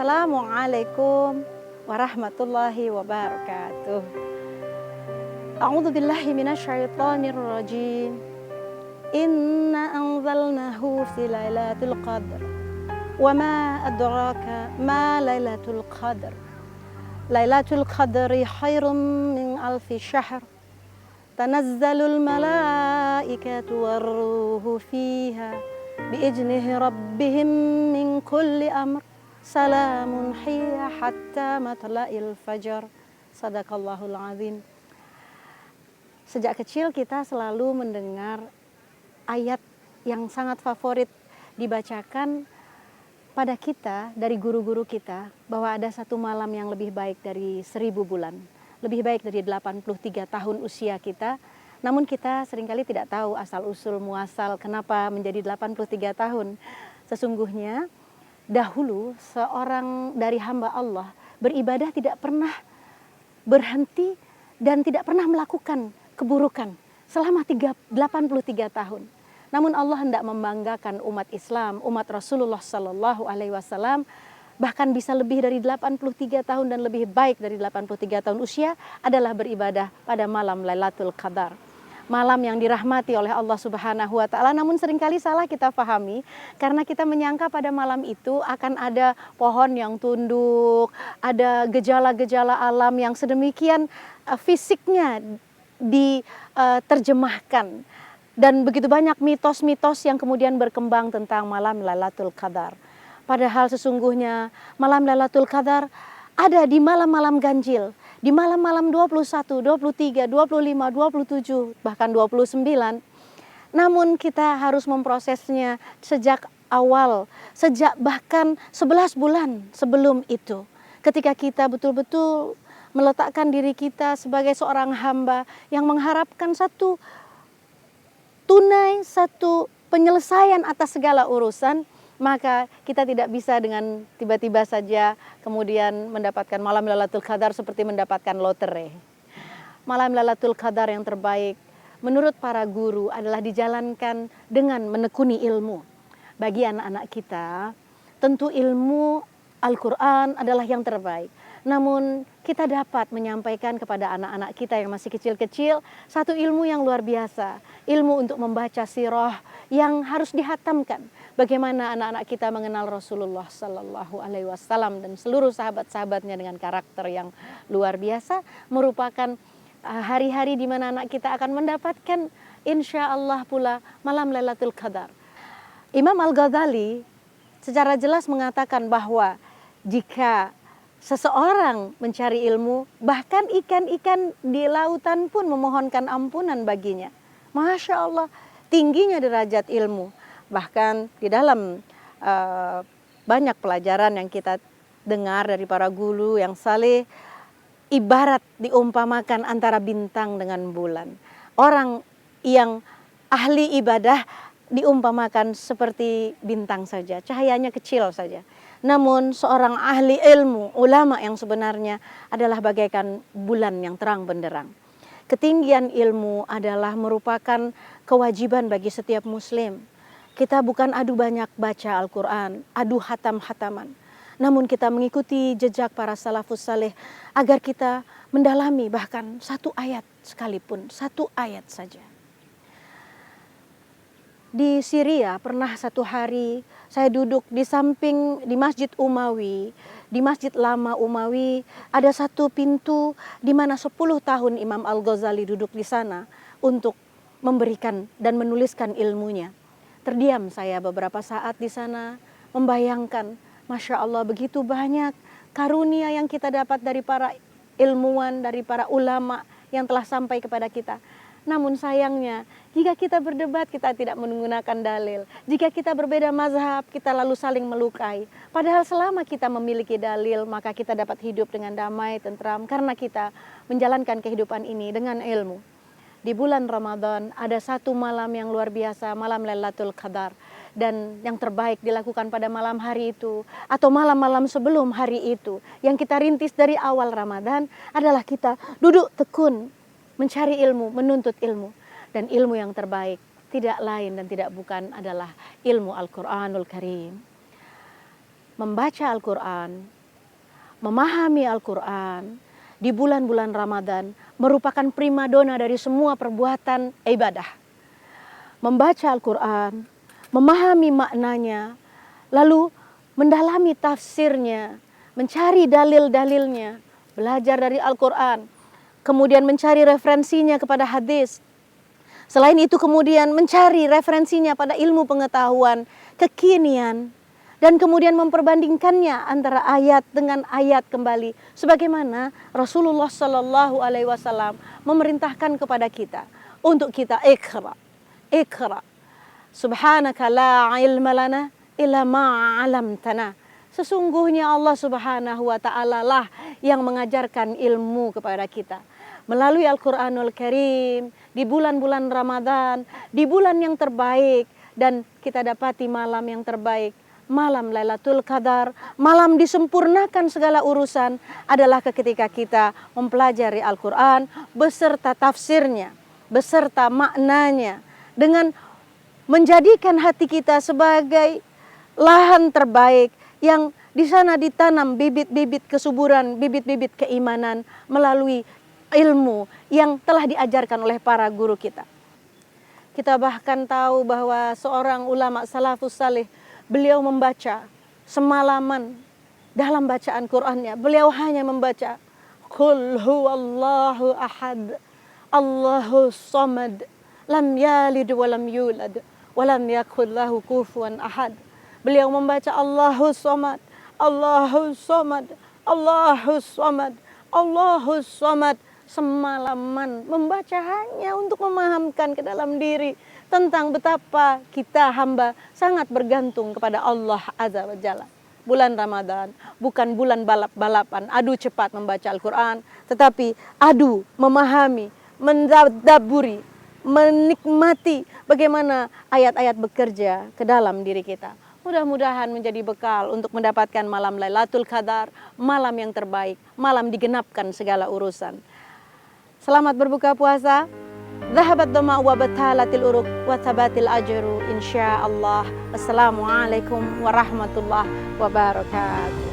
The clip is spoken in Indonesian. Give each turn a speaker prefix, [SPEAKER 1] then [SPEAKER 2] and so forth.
[SPEAKER 1] Assalamualaikum warahmatullahi wabarakatuh. A'udzu billahi minasyaitonir rajim. Inna anzalnahu fi lailatul qadr. Wa ma adraka ma lailatul qadr. Lailatul qadri khairum min alfi syahr. Tanazzalul malaikatu warruhu fiha biiznihi rabbihim min kulli amr. Salamun hiya hatta matla'il fajar. Sadaqallahul azim. Sejak kecil kita selalu mendengar ayat yang sangat favorit dibacakan pada kita dari guru-guru kita, bahwa ada satu malam yang lebih baik dari 1000 bulan, lebih baik dari 83 tahun usia kita. Namun kita seringkali tidak tahu asal usul muasal kenapa menjadi 83 tahun. Sesungguhnya dahulu seorang dari hamba Allah beribadah tidak pernah berhenti dan tidak pernah melakukan keburukan selama 83 tahun. Namun Allah hendak membanggakan umat Islam, umat Rasulullah Sallallahu Alaihi Wasallam, bahkan bisa lebih dari 83 tahun dan lebih baik dari 83 tahun usia adalah beribadah pada malam Lailatul Qadar. Malam yang dirahmati oleh Allah Subhanahu wa taala, namun seringkali salah kita pahami karena kita menyangka pada malam itu akan ada pohon yang tunduk, ada gejala-gejala alam yang sedemikian fisiknya diterjemahkan, dan begitu banyak mitos-mitos yang kemudian berkembang tentang malam Lailatul Qadar. Padahal sesungguhnya malam Lailatul Qadar ada di malam-malam ganjil, di malam-malam 21, 23, 25, 27, bahkan 29. Namun kita harus memprosesnya sejak awal, sejak bahkan 11 bulan sebelum itu. Ketika kita betul-betul meletakkan diri kita sebagai seorang hamba yang mengharapkan satu tunai, satu penyelesaian atas segala urusan, maka kita tidak bisa dengan tiba-tiba saja kemudian mendapatkan malam Lailatul Qadar seperti mendapatkan lotre. Malam Lailatul Qadar yang terbaik menurut para guru adalah dijalankan dengan menekuni ilmu. Bagi anak-anak kita, tentu ilmu Al-Quran adalah yang terbaik. Namun kita dapat menyampaikan kepada anak-anak kita yang masih kecil-kecil satu ilmu yang luar biasa. Ilmu untuk membaca sirah yang harus dihatamkan. Bagaimana anak-anak kita mengenal Rasulullah Sallallahu Alaihi Wasallam dan seluruh sahabat-sahabatnya dengan karakter yang luar biasa, merupakan hari-hari di mana anak kita akan mendapatkan insya Allah pula malam Lailatul Qadar. Imam Al-Ghazali secara jelas mengatakan bahwa jika seseorang mencari ilmu, bahkan ikan-ikan di lautan pun memohonkan ampunan baginya. Masya Allah, tingginya derajat ilmu. Bahkan di dalam banyak pelajaran yang kita dengar dari para guru yang saleh, ibarat diumpamakan antara bintang dengan bulan. Orang yang ahli ibadah diumpamakan seperti bintang saja, cahayanya kecil saja. Namun seorang ahli ilmu, ulama yang sebenarnya adalah bagaikan bulan yang terang benderang. Ketinggian ilmu adalah merupakan kewajiban bagi setiap muslim. Kita bukan adu banyak baca Al-Quran, adu hatam-hataman. Namun kita mengikuti jejak para salafus saleh agar kita mendalami bahkan satu ayat sekalipun, satu ayat saja. Di Syria pernah satu hari saya duduk di samping di Masjid Umawi, di Masjid Lama Umawi ada satu pintu di mana 10 tahun Imam Al-Ghazali duduk di sana untuk memberikan dan menuliskan ilmunya. Terdiam saya beberapa saat di sana membayangkan, Masya Allah begitu banyak karunia yang kita dapat dari para ilmuwan, dari para ulama yang telah sampai kepada kita. Namun sayangnya, jika kita berdebat kita tidak menggunakan dalil. Jika kita berbeda mazhab, kita lalu saling melukai. Padahal selama kita memiliki dalil, maka kita dapat hidup dengan damai, tentram. Karena kita menjalankan kehidupan ini dengan ilmu. Di bulan Ramadan ada satu malam yang luar biasa, malam Lailatul Qadar. Dan yang terbaik dilakukan pada malam hari itu, atau malam-malam sebelum hari itu. Yang kita rintis dari awal Ramadan adalah kita duduk tekun, mencari ilmu, menuntut ilmu. Dan ilmu yang terbaik tidak lain dan tidak bukan adalah ilmu Al-Quranul Karim. Membaca Al-Quran memahami Al-Quran di bulan-bulan Ramadan merupakan primadona dari semua perbuatan ibadah. Membaca Al-Quran, memahami maknanya, lalu mendalami tafsirnya, mencari dalil-dalilnya, belajar dari Al-Quran, kemudian mencari referensinya kepada hadis. Selain itu kemudian mencari referensinya pada ilmu pengetahuan, kekinian, dan kemudian memperbandingkannya antara ayat dengan ayat kembali. Sebagaimana Rasulullah Sallallahu Alaihi Wasallam memerintahkan kepada kita untuk kita ikra, ikra. Subhanaka la ilma lana illa ma 'allamtana. Sesungguhnya Allah Subhanahu wa taala lah yang mengajarkan ilmu kepada kita melalui Al-Qur'anul Karim di bulan-bulan Ramadan, di bulan yang terbaik, dan kita dapati malam yang terbaik, malam Lailatul Qadar, malam disempurnakan segala urusan adalah ketika kita mempelajari Al-Qur'an beserta tafsirnya, beserta maknanya, dengan menjadikan hati kita sebagai lahan terbaik yang di sana ditanam bibit-bibit kesuburan, bibit-bibit keimanan melalui ilmu yang telah diajarkan oleh para guru kita. Kita bahkan tahu bahwa seorang ulama salafus salih, beliau membaca semalaman dalam bacaan Qur'annya. Beliau hanya membaca Qul huwallahu ahad, Allahu samad, lam yalid walam yulad, walam yakul lahu kufuwan ahad. Beliau membaca Allahu samad, Allahu samad, Allahu samad, Allahu samad. Semalaman membaca hanya untuk memahamkan ke dalam diri tentang betapa kita hamba sangat bergantung kepada Allah Azza wa Jalla. Bulan Ramadan bukan bulan balap-balapan, adu cepat membaca Al-Quran, tetapi adu memahami, mendaburi, menikmati bagaimana ayat-ayat bekerja ke dalam diri kita. Mudah-mudahan menjadi bekal untuk mendapatkan malam Lailatul Qadar, malam yang terbaik, malam digenapkan segala urusan. Selamat berbuka puasa. Dhahabat dhama'u wa batalatil uruq wa thabatil ajru insyaallah. Wassalamualaikum warahmatullahi wabarakatuh.